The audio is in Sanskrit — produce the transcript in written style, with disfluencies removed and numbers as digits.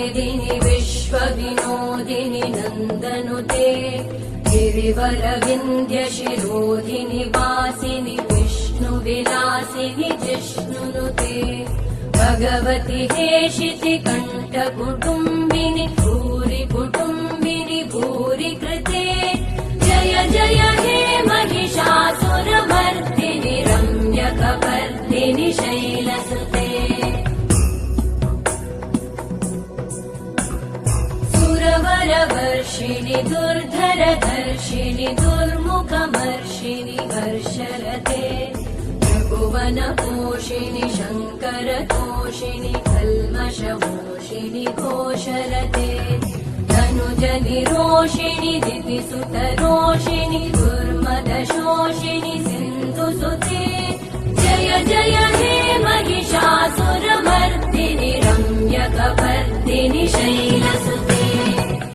मेदिनि विश्वविनोदिनि नन्दनुते गिरिवरविन्ध्यशिरोधिनि वासिनि विष्णुविलासिनि जिष्णुनुते भगवति हेशिति कण्ठकुटुम्बिनि भूरि कुटुम्बिनि भूरि कृते जय जय हे महिषासुरमर्दिनि रम्यकपर्दिनि शैलसुते सुरवरवर्षिणि दुर्धरधर्षिणि दुर्मुखमर्षिणि हर्षरते त्रिभुवनपोषिणि शङ्करतोषिणि कल्मषमोषिणि घोषरते धनुजनिरोषिणि दितिसुतरोषिणि दुर्मदशोषिणि सिन्धुसुते जय जय हे महिषासुरमर्दिनि रम्यकपर्दिनि शैलसुते